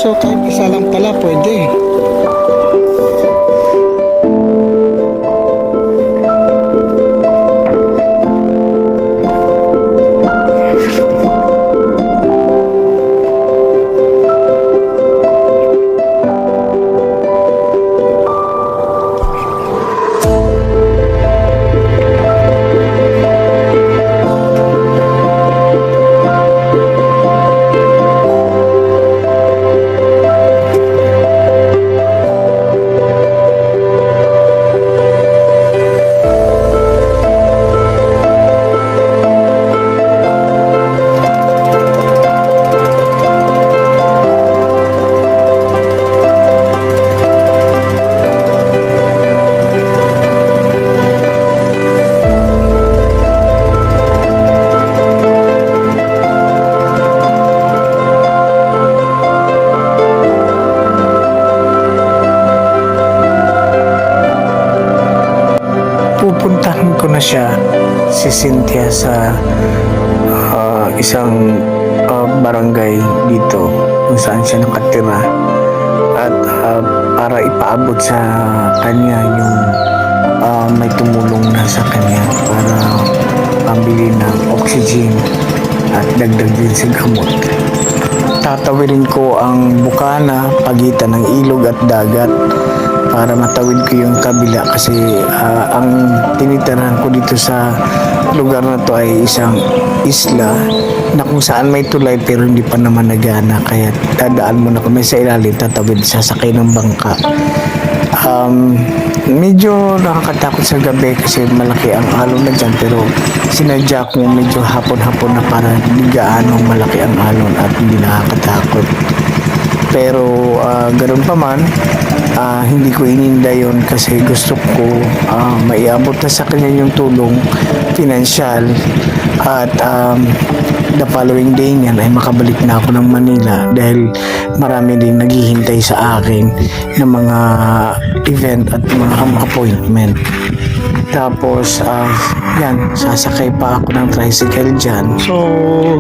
So kahit isa lang pala pwede. Pupuntahan ko na siya, si Cynthia, sa isang barangay dito kung saan siya nakatira, at para ipaabot sa kanya yung may tumulong na sa kanya para pambili ng oxygen at dagdag din sa gamot. Tatawirin ko ang bukana pagitan ng ilog at dagat para matawid ko yung kabila, kasi ang tinitirahan ko dito sa lugar na to ay isang isla na kung saan may tulay pero hindi pa naman nagana, kaya dadaan muna kami sa ilalim, tatawid, sasakay ng bangka. Medyo nakakatakot sa gabi kasi malaki ang alon na dyan, pero sinadya ko medyo hapon-hapon na para hindi gaano malaki ang alon at hindi nakakatakot. Pero ganoon pa man, hindi ko ininda yun kasi gusto ko maiabot na sa kanya yung tulong pinansyal, at the following day niyan ay makabalik na ako ng Manila dahil marami din naghihintay sa akin ng mga event at mga appointment. Tapos yan, sasakay pa ako ng tricycle dyan. So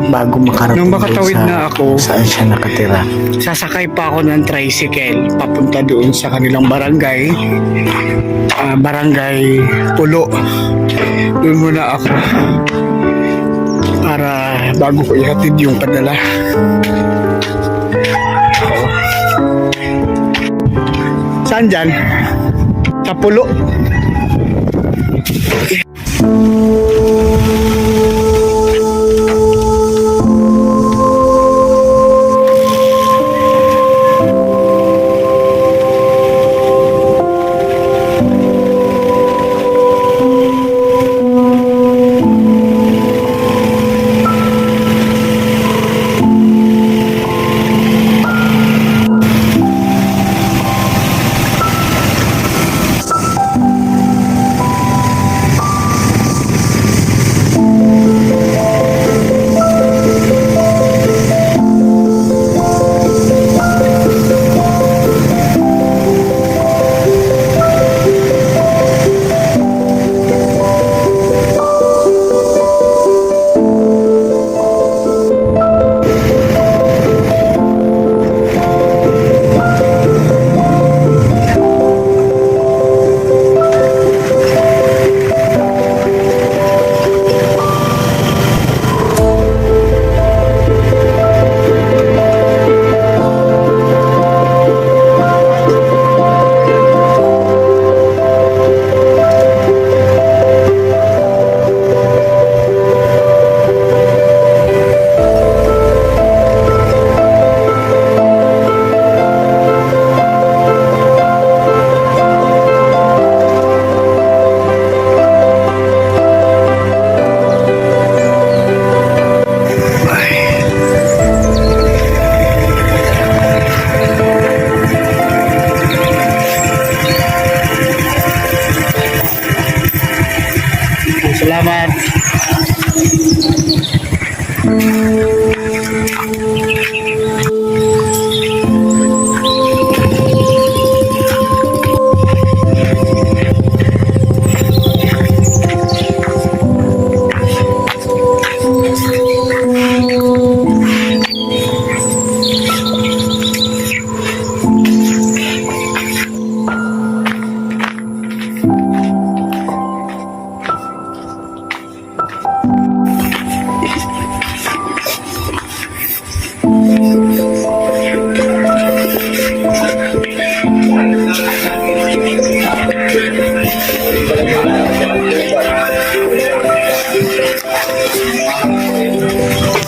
bago makarating nung makatawid sa, na ako, saan siya nakatira, sasakay pa ako ng tricycle papunta doon sa kanilang barangay, barangay Pulo. Doon muna ako para bago ko ihatid yung padala. Saan dyan? Sa Pulo.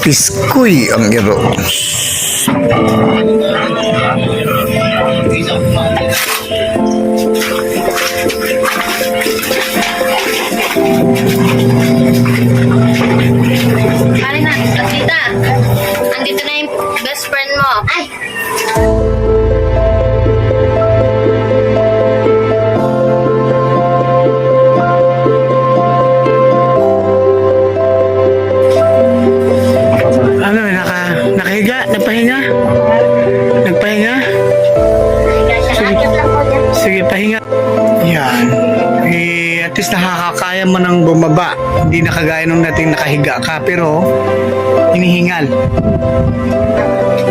Piskoy ang iro. Halina, tita. Andito na yung best friend mo. Ay! Ano, nakahiga? Nagpahinga? Nagpahinga? Higa siya. Ayos lang po dyan. Sige, pahinga. Yan. At least nakakakaya mo nang bumaba. Hindi na kagaya nung nating nakahiga ka, pero hinihingal.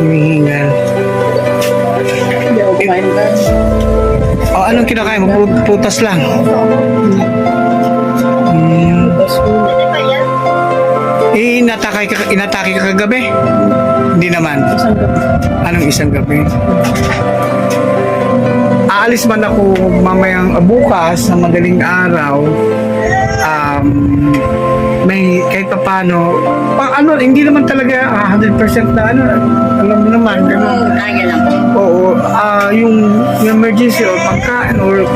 Hinihingal. O, anong kinakain mo? Putas lang. Ano ba yan? Inatake ka kagabi? Hindi naman. Anong isang gabi? Aalis man ako mamayang bukas sa madaling araw. May kahit pa paano, hindi naman talaga 100% na alam mo naman, gano'n. Kaya lang po. Oo, yung emergency or pagkain or yung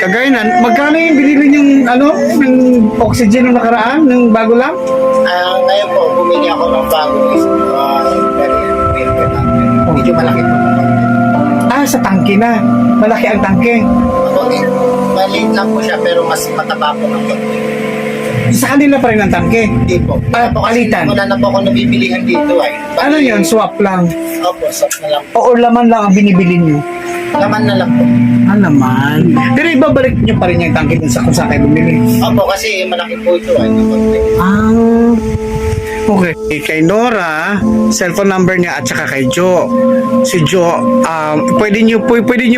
kagaya na, magkano yung binili yung ng oxygen ng nakaraan, ng bago lang? Ngayon po, bumili ako ng bagong medyo malaki po. Sa tangke na. Malaki ang tangke. Maliit lang po siya pero mas mataba po ng konti. Sa kanila pa rin ang tangke. Hindi po. Wala po kasi Palitan. wala na po ako nabibilihan dito ay. Ano yun? Swap lang. Opo, sok na lang. O laman lang ang binibili nyo? Laman na lang po. Laman. Pero ibabalik nyo pa rin yung tangke dun sa kung saan kayo bumili. Opo, kasi malaki po ito ay. Okay. Kay Nora, cellphone number niya at saka kay Joe. Si Joe, pwede niyo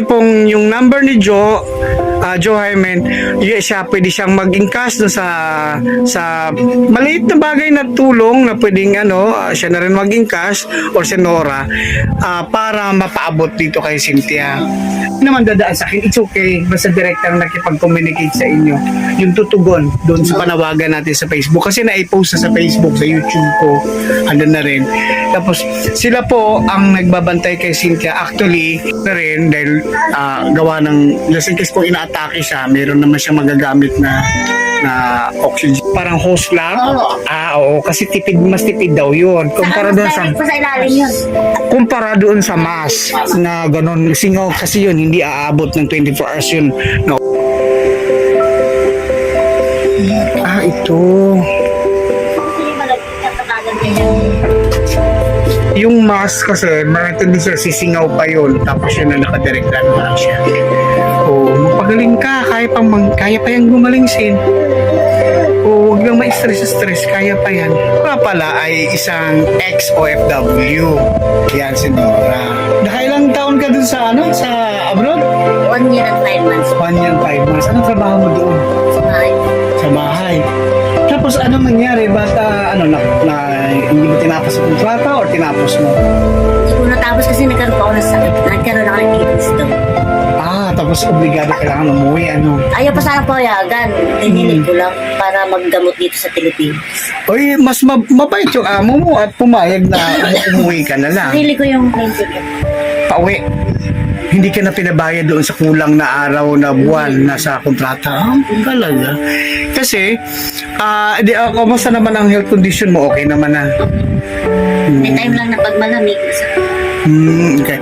pong yung number ni Joe, Joe Hyman, pwede siyang mag-encash dun sa maliit na bagay na tulong na pwedeng siya na rin mag-encash or si Nora para mapaabot dito kay Cynthia. Hindi naman dadaan sa akin, it's okay. Basta direktang nakipag-communicate sa inyo. Yung tutugon doon sa panawagan natin sa Facebook. Kasi na-post na sa Facebook, sa YouTube ko. Andun na rin. Tapos, sila po ang nagbabantay kay Cynthia. Actually, na rin, dahil gawa ng, just in case kung ina-atake siya, meron naman siya magagamit na oxygen. Parang hose lang? Oo. Oo. Kasi mas tipid daw yun. Kumpara doon sa... Pa sa ilalim yun. Kumpara doon sa mask na ganun, singaw kasi yun, hindi aabot ng 24 hours yun. No. Ito. Hindi malagkit na katagan niya. Yung mask kasi, hindi siya sisingaw pa yun, tapos yun na nakadirekta naman siya. Magpagaling ka, kaya pa yan gumaling sin. Huwag lang ma-stress, kaya pa yan. Pala ay isang ex-OFW. Yan si Nora. Nakailang taon ka dun sa sa abroad? 1 year and 5 months. 1 year, 5 months. Anong trabaho mo doon? Sa bahay. Sa bahay. Tapos anong nangyari? Ba't hindi mo tinapos ang kontrata or tinapos mo? Hindi ko natapos kasi nagkaroon pa ako ng sakit. Nagkaroon ako ng kidneys doon. Tapos obligado kailangan umuwi, Ayaw pa sana payagan. Hinihiling ko lang para magdamot dito sa Pilipinas. Oy, mas mabait yung amo mo at pumayag na umuwi ka na lang. Hili ko yung principle. Pauwi. Hindi ka na pinabayad doon sa kulang na araw na buwan na sa kontrata. Talaga. Kasi, kamusta naman ang health condition mo? Okay naman na. May time lang na pag malamig. Okay.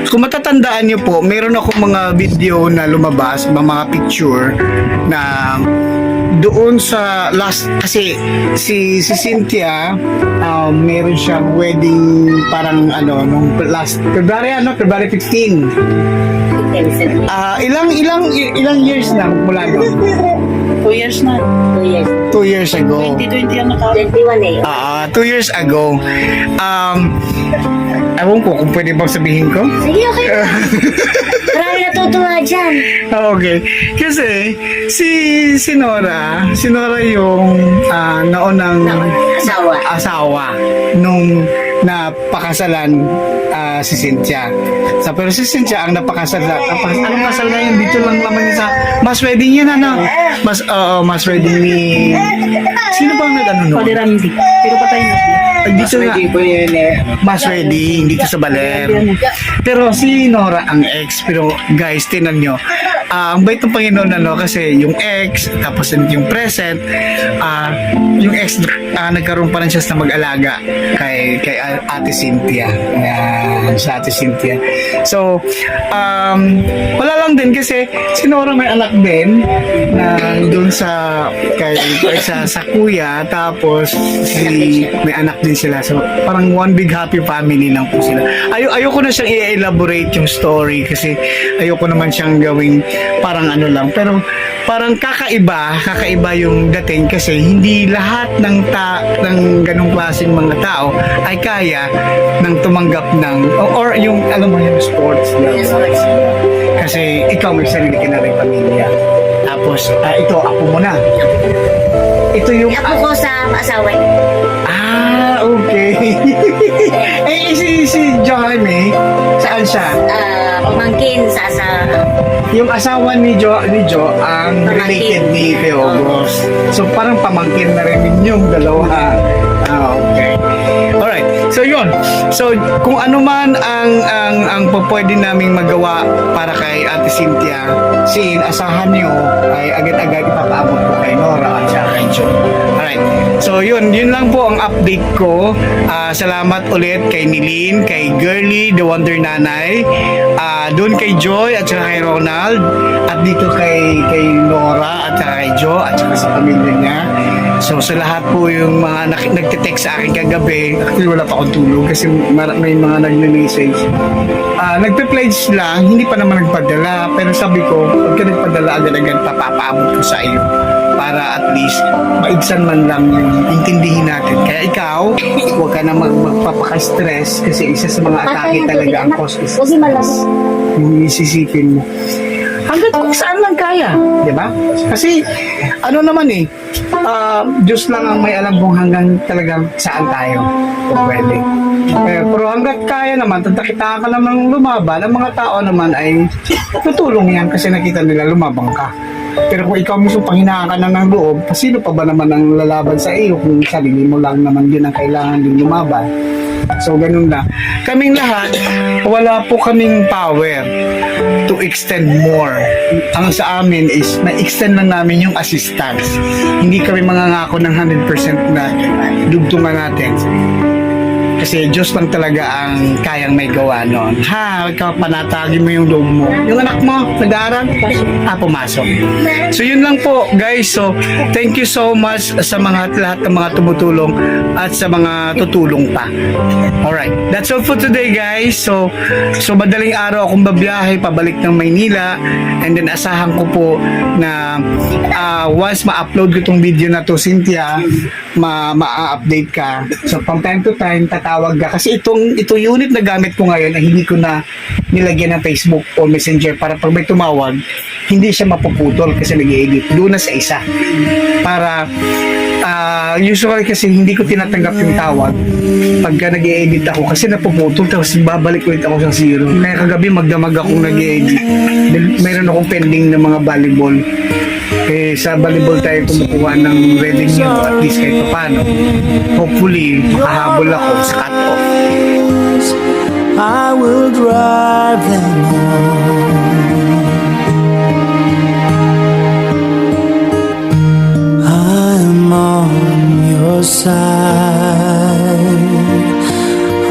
Kung matatandaan niyo po, meron ako mga video na lumabas, mga picture na doon sa last, kasi si Cynthia, meron siyang wedding parang nung last February 15. Ilang years na mula doon? 2 years na. 2 years. 2 years ago. 2020 ang 21 eh. 2 years ago. Ewan ko kung pwede bang sabihin ko. Sige, okay. Marami natutuwa dyan. Okay. Kasi si Nora yung naunang asawa nung napakasalan si Cynthia. Pero si Cynthia ang napakasalan. Anong kasal na yun? Dito lang naman yun sa mass wedding yun, mass wedding ni... Sino bang nag-ano nun? Ramsey. Pero patay na siya. dito na, Pwede po yun mas wedding dito sa Baler. Pero si Nora ang ex. Pero guys, tinan nyo, ang bait ng Panginoon kasi yung ex, tapos yung present, yung ex nagkaroon pa rin siya na mag-alaga kay Ate Cynthia. Yan, sa Ate Cynthia. So, wala lang din kasi si Nora may anak din na doon sa sa kuya, tapos may anak din sila. So, parang one big happy family lang po sila. Ayoko na siyang i-elaborate yung story kasi ayoko naman siyang gawing parang ano lang. Pero parang kakaiba yung dating kasi hindi lahat ng ganong klaseng mga tao ay kaya ng tumanggap ng or yung alam mo yung sports lang. Kasi ikaw may sarili ka na rin pamilya. Tapos ito ako muna. Ito yung Ako ko sa asawa. okay. si Jaime, saan siya? Pamangkin sa Yung asawa ni Jo ang related ni Teogos. So parang pamangkin na rin ninyong dalawa. Okay. Alright. So yun. So kung ano man ang pwede naming magawa para kay Ate Cynthia, asahan niyo ay agad-agad ipapaabot ko kay Nora at siya kay Jo. Alright. So yun lang po ang update ko. Salamat ulit kay Nilin, kay Girly, The Wonder Nanay, doon kay Joy at saka kay Ronald, at dito kay Nora at saka kay Jo at saka sa pamilya niya. So sa lahat po yung mga nagte-text sa akin kagabi, actually wala pa akong tulog kasi may mga nagme-message. Nagpe-pledge lang, hindi pa naman nagpadala, pero sabi ko, pag ka nagpadala agad-agad papapaabot ko sa iyo para at least maibsan man lang yung intindihin natin. Kaya ikaw, huwag ka na magpapaka-stress kasi isa sa mga atake talaga ang cause is stress. Yung isisipin mo. Hanggat kung saan lang kaya, di ba? Kasi ano naman Diyos lang ang may alam kung hanggang talagang saan tayo kung pwede. Pero hanggat kaya naman, tatakita ka naman lumaban, ang mga tao naman ay tutulong yan kasi nakita nila lumabang ka. Pero kung ikaw mismo panghinaan ka na ng loob, sino pa ba naman ang lalaban sa iyo kung sarili mo lang naman din ang kailangan din lumaban? So, ganun na. Kaming lahat, wala po kaming power to extend more. Ang sa amin is, na-extend lang namin yung assistance. Hindi kami mangangako ng 100% na dugtungan natin. Kasi Diyos lang talaga ang kayang may gawa noon. Ikaw panatagin mo yung loob mo. Yung anak mo, nag-aaral, pumasok. So yun lang po guys. So thank you so much sa lahat ng mga tumutulong at sa mga tutulong pa. Alright, that's all for today guys. So madaling araw akong babiyahe pabalik ng Maynila, and then asahan ko po na once ma-upload ko tong video na to, Cynthia, ma-update ka. So from time to time tatawag ka kasi ito unit na gamit ko ngayon ay hindi ko na nilagyan ng Facebook o Messenger para pag may tumawag hindi siya mapuputol kasi nag-i-edit doon na sa isa para usually kasi hindi ko tinatanggap yung tawag pagka nag-i-edit ako kasi napuputol tapos babalik ulit ako sa zero. Kaya kagabi magdamag akong nag-i-edit. Mayroon akong pending na mga volleyball. Sa volleyball tayo kumukuha ng revenue at least kahit paano. Hopefully, makahabol ako sa cut-off. I will drive them home. I'm on your side.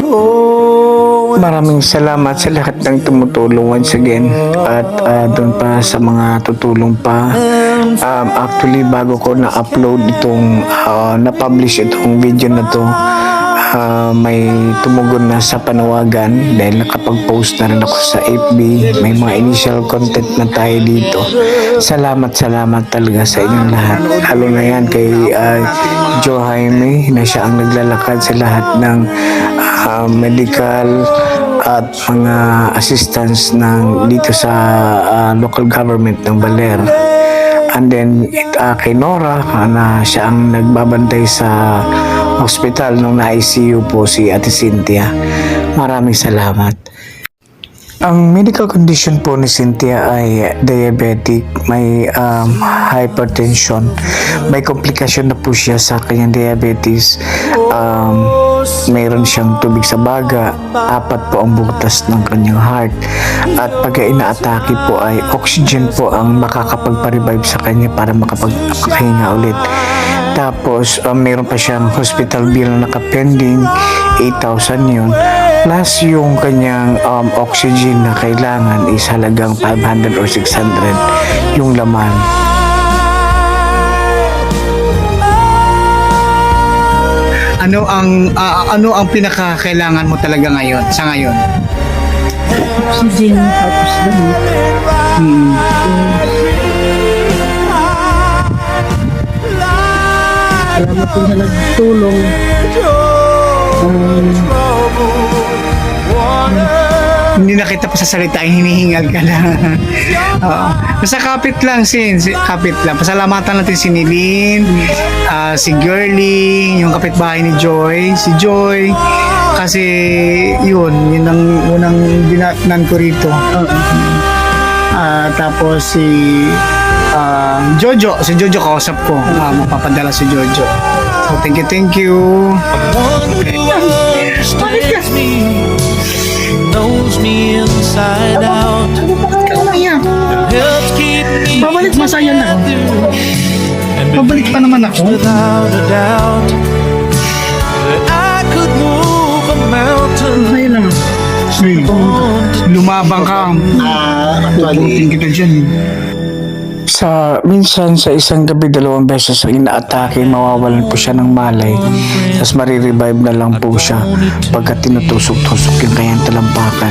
Oh, Maraming salamat sa lahat ng tumutulong once again at doon pa sa mga tutulong pa. Actually bago ko na-upload itong na-publish itong video na to, may tumugon na sa panawagan dahil nakapag-post na rin ako sa FB. May mga initial content na tayo dito. Salamat talaga sa inyong lahat. Lalo na yan kay Jo Jaime na siya ang naglalakad sa lahat ng medical at mga assistance dito sa local government ng Baler. And then kay Nora na siya ang nagbabantay sa hospital nung na-ICU po si Ate Cynthia. Maraming salamat. Ang medical condition po ni Cynthia ay diabetic, may hypertension, may komplikasyon na po siya sa kanyang diabetes. mayroon siyang tubig sa baga, 4 po ang butas ng kanyang heart, at pag inaatake po ay oxygen po ang makakapagpa-revive sa kanya para makapagpahinga ulit. Tapos mayroon pa siyang hospital bill na nakapending, 8,000 yun, plus yung kanyang oxygen na kailangan is halagang 500 or 600 yung laman. Ano ang pinakakailangan mo talaga ngayon sa ngayon? Oxygen, tapos gamot. Salamat po sa nagtulong. Hindi na kita pasasalitain, hinihingal ka na. Oo. Basta kapit lang, kapit lang. Pasalamatan natin si Nilin, si Girlie, yung kapitbahay ni Joy, si Joy. Kasi yun ang unang dinatnan ko rito. Tapos si Jojo, kausap ko. Mapapadala si Jojo. So thank you. Knows me inside out. Helps keep me Babalik masaya na. Babalik pa naman ako. without a doubt that I could move a mountain. Ayun lang. Lumabang ka. Puputin kita dyan. Minsan sa isang gabi 2 beses ang inaatake, mawawalan po siya ng malay, tapos marirevive na lang po siya pagka tinutusok-tusok yung kanyang talampakan.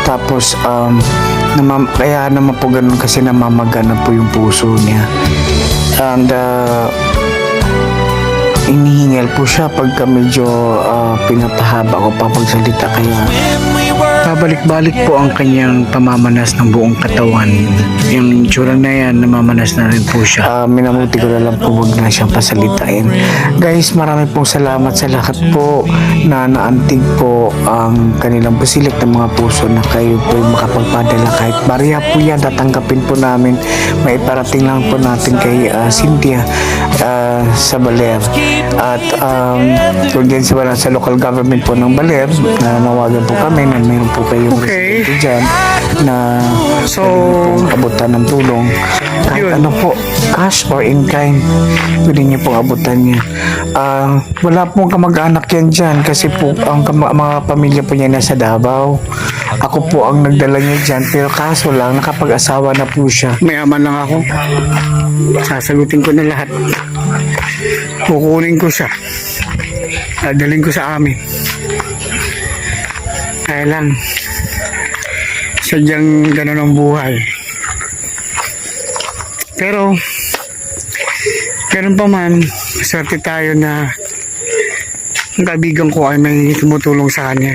Tapos kaya naman po ganun kasi namamagana po yung puso niya, and inihingal po siya pagka medyo pinapahaba ko pa pagsalita, kaya pabalik-balik po ang kanyang pamamanas ng buong katawan. Yung tsura na yan, namamanas na rin po siya. Minamuti ko na lang po, huwag na siyang pasalitain. Guys, marami pong salamat sa lahat po na naantig po ang kanilang basilik ng mga puso na kayo po makapagpadala. Kahit barya po yan, tatanggapin po namin. May parating lang po natin kay Cynthia sa Baler. At kung din sa local government po ng Baler, nawagan po kami na mayroon po kayo residente dyan na abutan ng tulong. Kahit ano po, cash or in kind, pwede niyo pong abutan niya. Wala pong kamag-anak yan dyan kasi po ang mga pamilya po niya nasa Davao. Ako po ang nagdala niya dyan, pero kaso lang, nakapag-asawa na po siya. Mayaman lang ako. Sasagutin ko na lahat. Kukunin ko siya. Dadalhin ko sa amin. Kaya lang, sadyang ganun ang buhay. Pero, ganun pa man, swerte tayo na ang kaibigan ko ay may tumutulong sa kanya.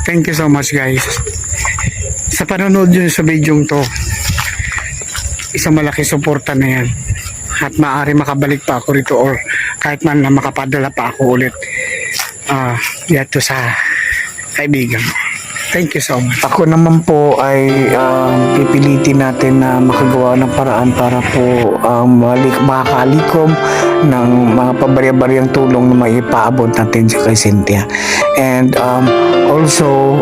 Thank you so much, guys. Sa panonood yun sa video to, isang malaki suporta na yan. At maaari makabalik pa ako rito or kahit man na makapadala pa ako ulit dito sa kaibigan ko. Thank you so much. Ako naman po ay pipilitin natin na makagawa ng paraan para po makakalikom ng mga pabarya-baryang tulong na maipaabot natin sa kay Cynthia. And also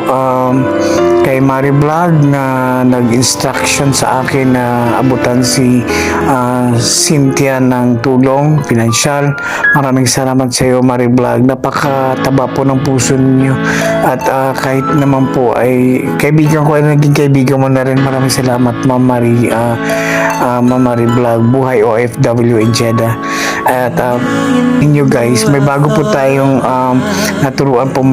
kay Mari Vlog na nag-instruction sa akin na abutan si Cynthia ng tulong pinansyal. Maraming salamat sa iyo, Mari Vlog. Napakataba po ng puso ninyo. At kahit naman po ay kaibigan ko ay naging kaibigan mo na rin. Maraming salamat, Ma'am Mari Vlog. Buhay OFW in Jeddah. At inyo guys, may bago po tayong naturuan po